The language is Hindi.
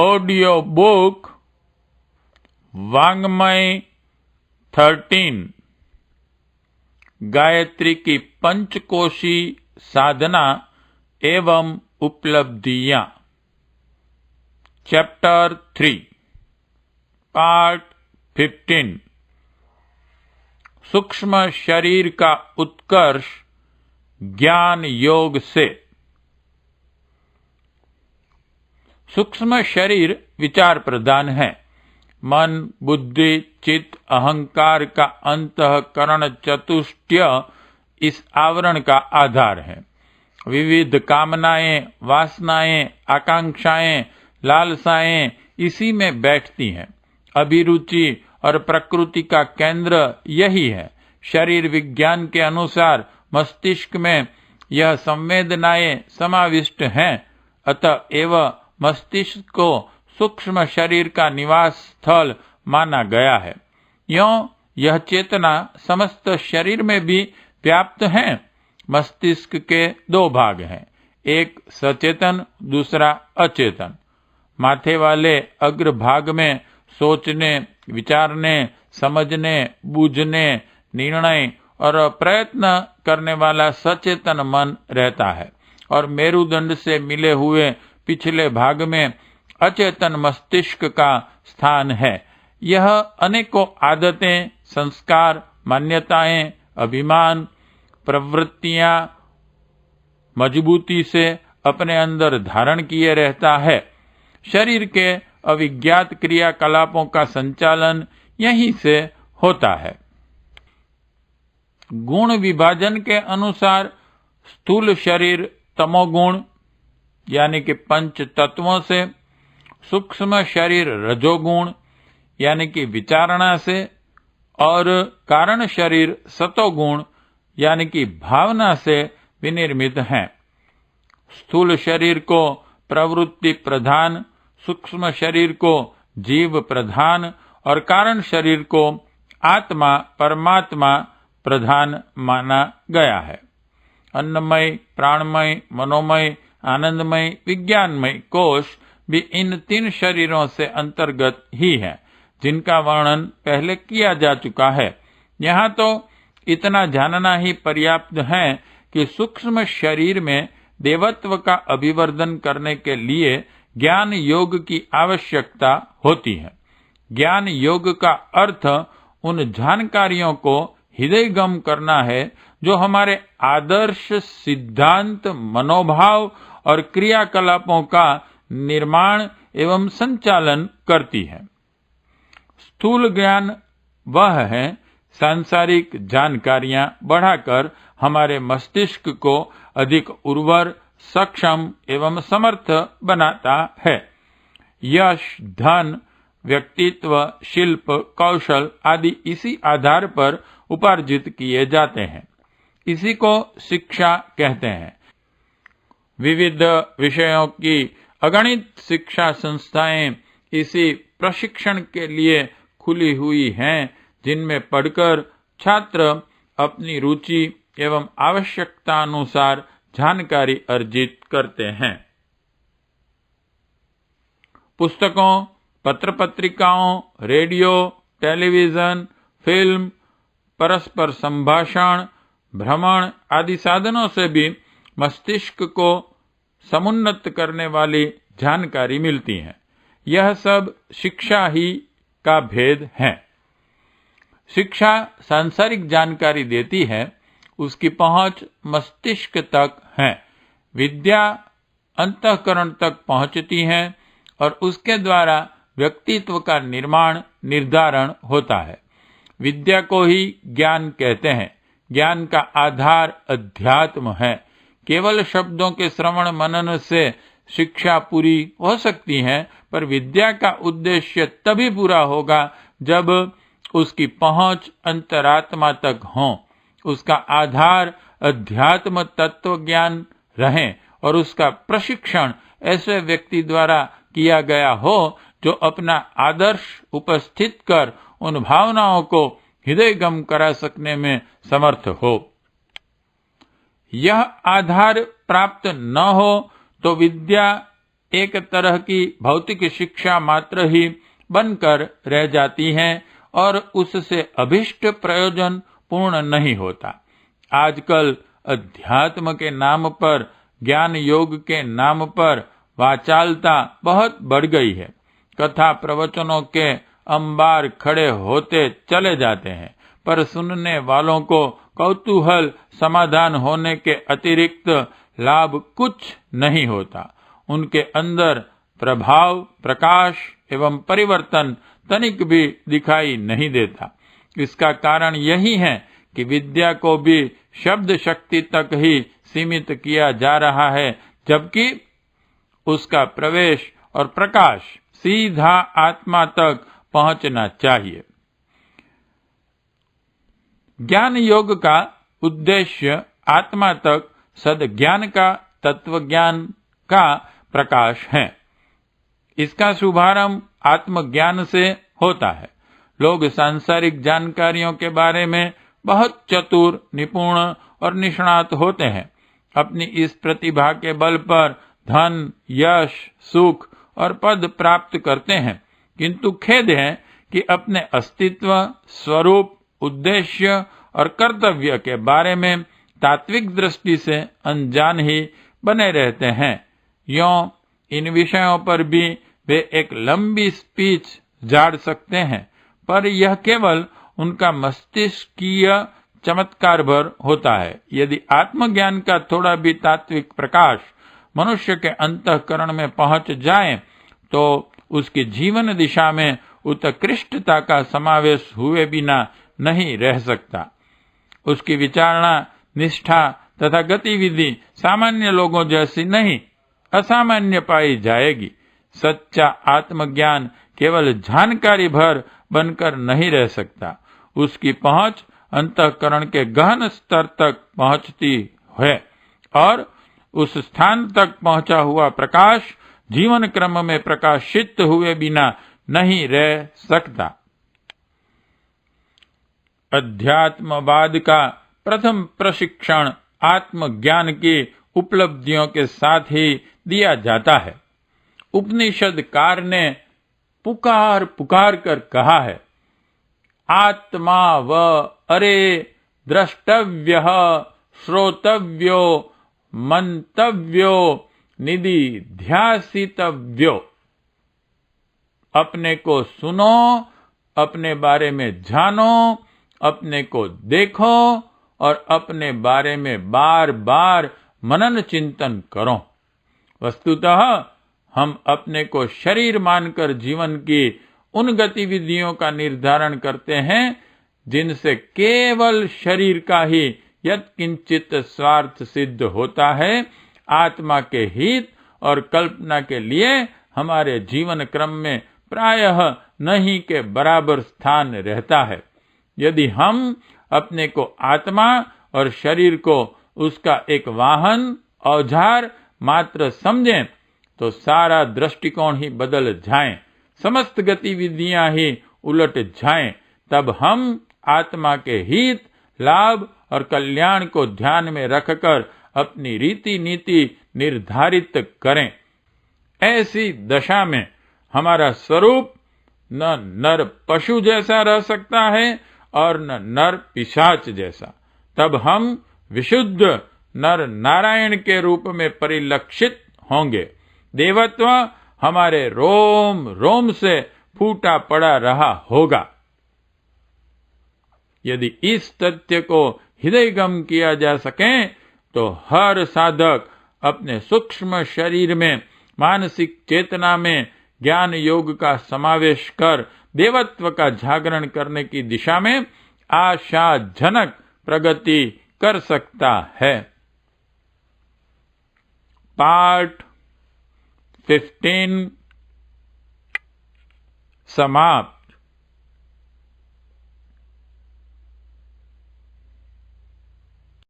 ऑडियो बुक वांग्मय 13 गायत्री की पंचकोशी साधना एवं उपलब्धियां। चैप्टर 3 पार्ट 15 सूक्ष्म शरीर का उत्कर्ष ज्ञान योग से। सूक्ष्म शरीर विचार प्रधान है। मन, बुद्धि, चित्त, अहंकार का अंतःकरण चतुष्टय इस आवरण का आधार है। विविध कामनाएं, वासनाएं, आकांक्षाएं, लालसाएं इसी में बैठती हैं। अभिरुचि और प्रकृति का केंद्र यही है। शरीर विज्ञान के अनुसार मस्तिष्क में यह संवेदनाएं समाविष्ट हैं। अतएव मस्तिष्क को सूक्ष्म शरीर का निवास स्थल माना गया है। यों यह चेतना समस्त शरीर में भी व्याप्त है। मस्तिष्क के दो भाग हैं, एक सचेतन, दूसरा अचेतन। माथे वाले अग्र भाग में सोचने, विचारने, समझने, बूझने, निर्णय और प्रयत्न करने वाला सचेतन मन रहता है और मेरुदंड से मिले हुए पिछले भाग में अचेतन मस्तिष्क का स्थान है। यह अनेकों आदतें, संस्कार, मान्यताएं, अभिमान, प्रवृत्तियां मजबूती से अपने अंदर धारण किए रहता है। शरीर के अविज्ञात क्रियाकलापों का संचालन यहीं से होता है। गुण विभाजन के अनुसार स्थूल शरीर तमोगुण यानी कि पंच तत्वों से, सूक्ष्म शरीर रजोगुण यानी कि विचारणा से और कारण शरीर सतोगुण यानी कि भावना से विनिर्मित हैं। स्थूल शरीर को प्रवृत्ति प्रधान, सूक्ष्म शरीर को जीव प्रधान और कारण शरीर को आत्मा परमात्मा प्रधान माना गया है। अन्नमय, प्राणमय, मनोमय, आनंदमय, विज्ञानमय कोश भी इन तीन शरीरों से अंतर्गत ही है, जिनका वर्णन पहले किया जा चुका है। यहाँ तो इतना जानना ही पर्याप्त है कि सूक्ष्म शरीर में देवत्व का अभिवर्धन करने के लिए ज्ञान योग की आवश्यकता होती है। ज्ञान योग का अर्थ उन जानकारियों को हृदयगम करना है जो हमारे आदर्श, सिद्धांत, मनोभाव और क्रियाकलापों का निर्माण एवं संचालन करती है। स्थूल ज्ञान वह है सांसारिक जानकारियां बढ़ाकर हमारे मस्तिष्क को अधिक उर्वर, सक्षम एवं समर्थ बनाता है। यश, धन, व्यक्तित्व, शिल्प, कौशल आदि इसी आधार पर उपार्जित किए जाते हैं। इसी को शिक्षा कहते हैं। विविध विषयों की अगणित शिक्षा संस्थाएं इसी प्रशिक्षण के लिए खुली हुई हैं, जिनमें पढ़कर छात्र अपनी रुचि एवं आवश्यकता अनुसार जानकारी अर्जित करते हैं। पुस्तकों, पत्र-पत्रिकाओं, रेडियो, टेलीविजन, फिल्म, परस्पर संभाषण, भ्रमण आदि साधनों से भी मस्तिष्क को समुन्नत करने वाली जानकारी मिलती है। यह सब शिक्षा ही का भेद है। शिक्षा सांसारिक जानकारी देती है, उसकी पहुंच मस्तिष्क तक है। विद्या अंतःकरण तक पहुंचती है और उसके द्वारा व्यक्तित्व का निर्माण, निर्धारण होता है। विद्या को ही ज्ञान कहते हैं। ज्ञान का आधार अध्यात्म है। केवल शब्दों के श्रवण मनन से शिक्षा पूरी हो सकती है, पर विद्या का उद्देश्य तभी पूरा होगा जब उसकी पहुंच अंतरात्मा तक हो, उसका आधार अध्यात्म तत्व ज्ञान रहे और उसका प्रशिक्षण ऐसे व्यक्ति द्वारा किया गया हो जो अपना आदर्श उपस्थित कर उन भावनाओं को हृदयगम करा सकने में समर्थ हो। यह आधार प्राप्त न हो तो विद्या एक तरह की भौतिक शिक्षा मात्र ही बनकर रह जाती हैं और उससे अभिष्ट प्रयोजन पूर्ण नहीं होता। आजकल अध्यात्म के नाम पर, ज्ञान योग के नाम पर वाचालता बहुत बढ़ गई है। कथा प्रवचनों के अंबार खड़े होते चले जाते हैं, पर सुनने वालों को कौतूहल समाधान होने के अतिरिक्त लाभ कुछ नहीं होता। उनके अंदर प्रभाव, प्रकाश एवं परिवर्तन तनिक भी दिखाई नहीं देता। इसका कारण यही है कि विद्या को भी शब्द शक्ति तक ही सीमित किया जा रहा है, जबकि उसका प्रवेश और प्रकाश सीधा आत्मा तक पहुंचना चाहिए। ज्ञान योग का उद्देश्य आत्मा तक सद्ज्ञान का, तत्वज्ञान का प्रकाश है। इसका शुभारंभ आत्मज्ञान से होता है। लोग सांसारिक जानकारियों के बारे में बहुत चतुर, निपुण और निष्णात होते हैं। अपनी इस प्रतिभा के बल पर धन, यश, सुख और पद प्राप्त करते हैं, किंतु खेद है कि अपने अस्तित्व, स्वरूप, उद्देश्य और कर्तव्य के बारे में तात्विक दृष्टि से अनजान ही बने रहते हैं। यों इन विषयों पर भी वे एक लंबी स्पीच झाड़ सकते हैं, पर यह केवल उनका मस्तिष्कीय चमत्कार भर होता है। यदि आत्मज्ञान का थोड़ा भी तात्विक प्रकाश मनुष्य के अंतःकरण में पहुंच जाए, तो उसकी जीवन दिशा में उत्कृष्टता का समावेश हुए बिना नहीं रह सकता। उसकी विचारणा, निष्ठा तथा गतिविधि सामान्य लोगों जैसी नहीं, असामान्य पाई जाएगी। सच्चा आत्मज्ञान केवल जानकारी भर बनकर नहीं रह सकता। उसकी पहुंच अंतःकरण के गहन स्तर तक पहुंचती है और उस स्थान तक पहुंचा हुआ प्रकाश जीवन क्रम में प्रकाशित हुए बिना नहीं रह सकता। अध्यात्मवाद का प्रथम प्रशिक्षण आत्मज्ञान की उपलब्धियों के साथ ही दिया जाता है। उपनिषदकार ने पुकार पुकार कर कहा है, आत्मा व अरे द्रष्टव्य श्रोतव्यो मंतव्यो निदिध्यासितव्यो। अपने को सुनो, अपने बारे में जानो, अपने को देखो और अपने बारे में बार बार मनन चिंतन करो। वस्तुतः हम अपने को शरीर मानकर जीवन की उन गतिविधियों का निर्धारण करते हैं जिनसे केवल शरीर का ही यत्किंचित स्वार्थ सिद्ध होता है। आत्मा के हित और कल्पना के लिए हमारे जीवन क्रम में प्रायः नहीं के बराबर स्थान रहता है। यदि हम अपने को आत्मा और शरीर को उसका एक वाहन, औजार मात्र समझें, तो सारा दृष्टिकोण ही बदल जाए, समस्त गतिविधियां ही उलट जाएं। तब हम आत्मा के हित, लाभ और कल्याण को ध्यान में रखकर अपनी रीति नीति निर्धारित करें। ऐसी दशा में हमारा स्वरूप न नर पशु जैसा रह सकता है और न नर पिशाच जैसा। तब हम विशुद्ध नर नारायण के रूप में परिलक्षित होंगे। देवत्व हमारे रोम रोम से फूटा पड़ा रहा होगा। यदि इस तथ्य को हृदयगम किया जा सके, तो हर साधक अपने सूक्ष्म शरीर में, मानसिक चेतना में ज्ञान योग का समावेश कर देवत्व का जागरण करने की दिशा में आशाजनक प्रगति कर सकता है। पार्ट 15 समाप्त।